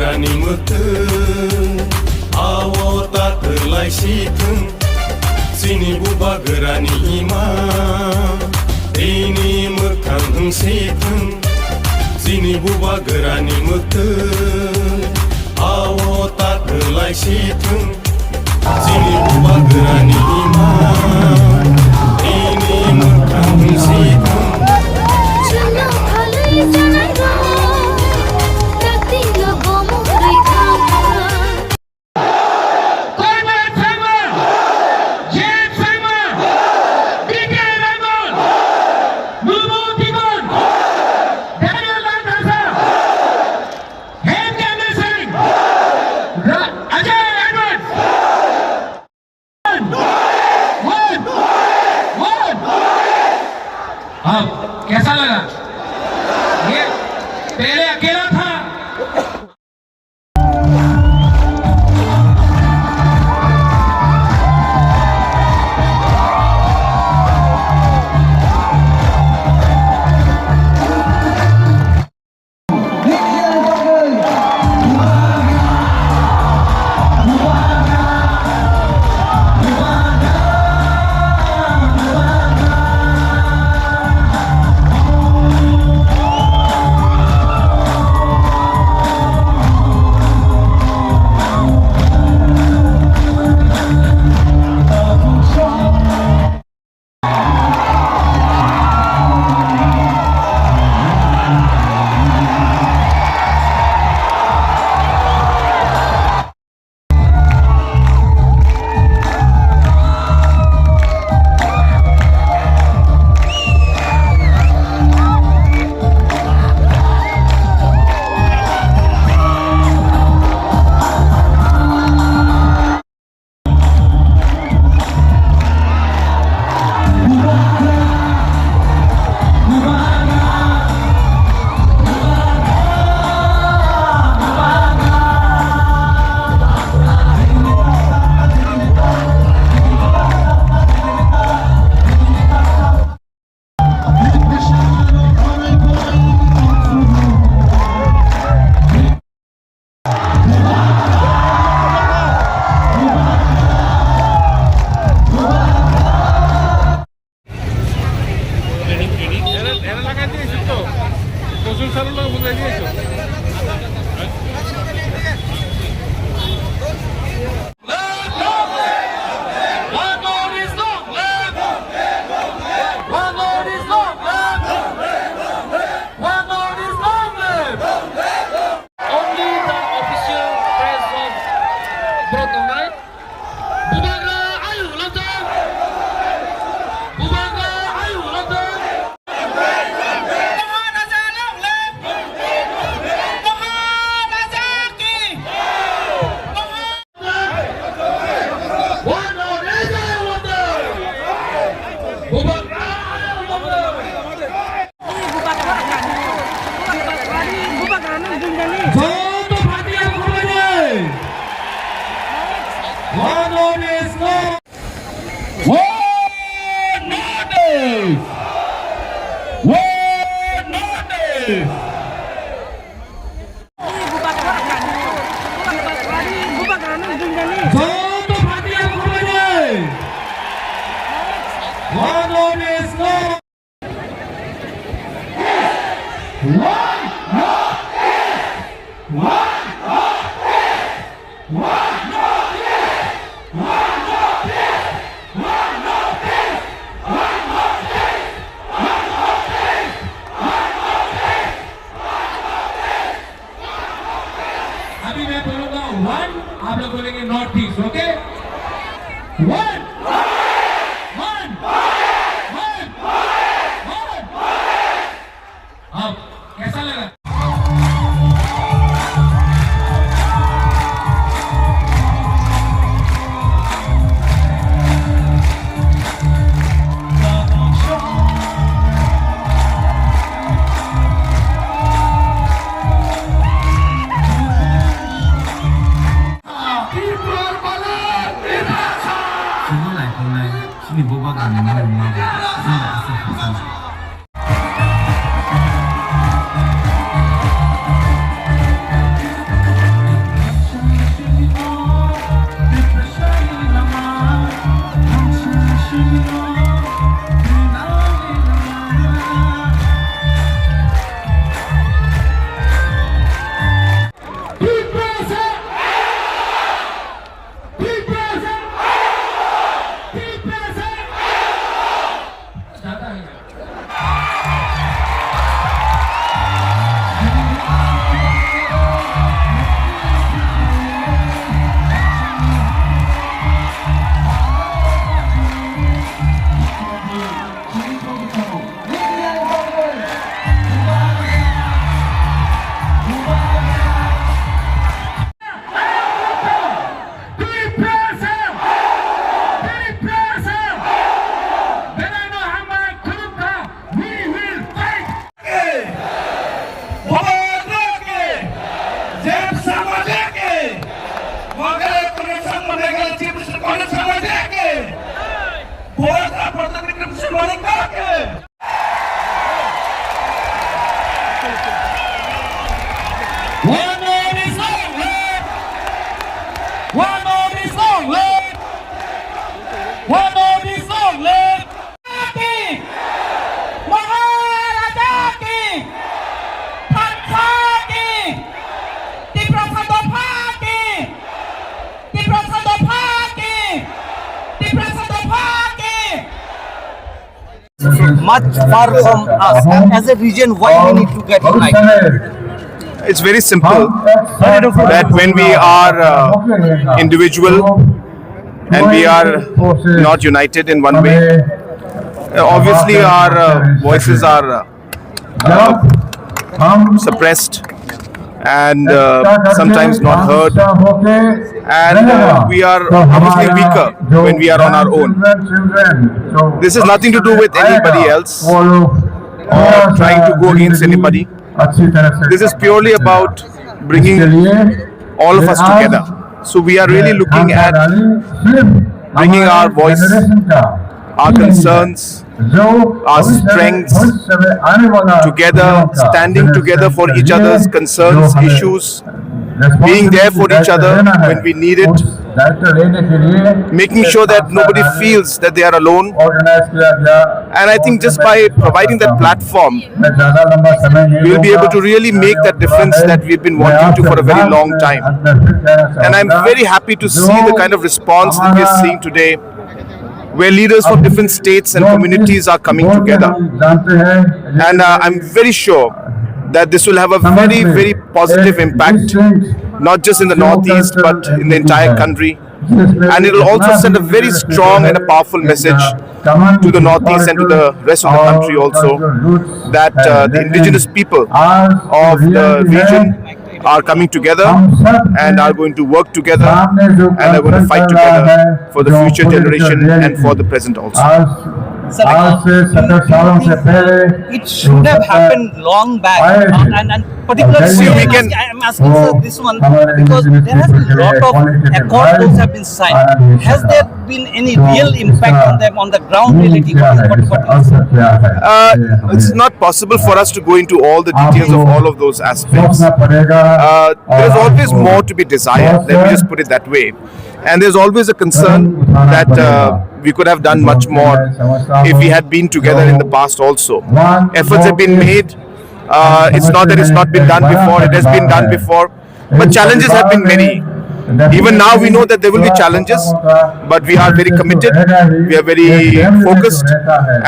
गोरानि मोथो आवता थोलाय सिथों जोंनि बुबा गोरानि इमा दैनि मोखां होंसेथों जोंनि बुबा गोरानि मोथो आवता थोलाय सिथों जोंनि बुबा गोरानि इमा दैनि मोखां होंसेथों अब कैसा लगा? ये पहले अकेला था। अभी मैं बोलूंगा वन, आप लोग बोलेंगे north east, okay? One one one one. अब कैसा लगा? Boleh sama dia. Boleh apa tadi kita boleh kake. One more is only. One more is only. One more is only. Maharaja ki. Pancha ki. Tiprasadopha ki. Tiprasadopha ki. Tiprasadopha ki. Much far from us. As a region, why we need to get united? It's very simple that when we are individual and we are not united in one way, obviously our voices are suppressed and sometimes not heard, and we are obviously weaker when we are on our own. This has nothing to do with anybody else or trying to go against anybody. This is purely about bringing all of us together. So we are really looking at bringing our voice, our concerns, our strengths together, standing together for each other's concerns, issues, being there for each other when we need it, making sure that nobody feels that they are alone. And I think just by providing that platform, we'll be able to really make that difference that we've been wanting to for a very long time. And I'm very happy to see the kind of response that we're seeing today, where leaders from different states and communities are coming together. And I'm very sure that this will have a very, very positive impact, not just in the Northeast, but in the entire country. And it will also send a very strong and a powerful message to the Northeast and to the rest of the country also, that the indigenous people of the region are coming together and are going to work together and are going to fight together for the future generation and for the present also. It should have happened long back, and particularly I'm asking for this one because there has been a lot of accords have been signed. Has there been any real impact on them on the ground reality? It's not possible for us to go into all the details of all of those aspects. There's always more to be desired, let me just put it that way. And there's always a concern that we could have done much more if we had been together in the past also. Efforts have been made. It's not that it's not been done before, it has been done before. But challenges have been many. Even now we know that there will be challenges, but we are very committed, we are very focused,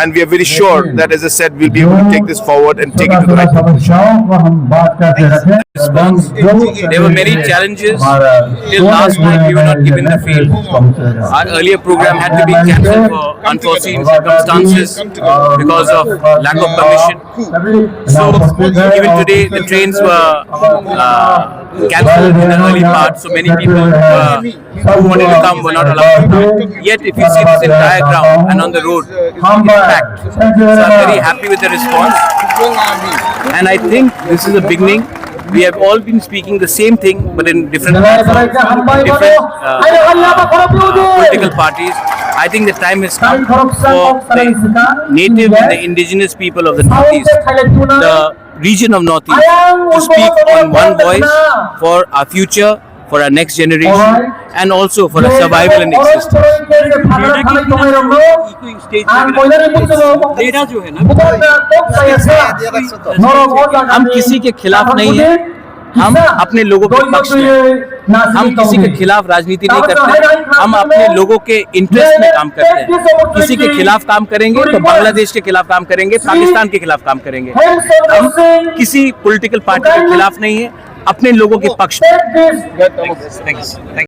and we are very sure that, as I said, we'll be able to take this forward and take it to the right direction. There were many challenges. Till last night we were not given the field. Our earlier program had to be cancelled for unforeseen circumstances because of lack of permission. So even today the trains were cancelled in the early part, so many people who wanted to come were not allowed to come. Yet if you see this entire ground and on the road, it's packed. So I'm very happy with the response, and I think this is a beginning. We have all been speaking the same thing, but in different platforms, different political parties. I think the time has come for the native and the indigenous people of the Northeast, the region of Northeast, to speak on one voice for our future, for our next generation, and also for our survival and existence. हम किसी के खिलाफ नहीं है, हम अपने लोगों के पक्ष में, हम किसी के खिलाफ राजनीति नहीं करते, हम अपने लोगों के इंटरेस्ट में काम करते हैं। किसी के खिलाफ काम करेंगे तो बांग्लादेश के खिलाफ काम करेंगे, पाकिस्तान के खिलाफ काम करेंगे। हम किसी पॉलिटिकल पार्टी के खिलाफ नहीं है, अपने लोगों के पक्ष में।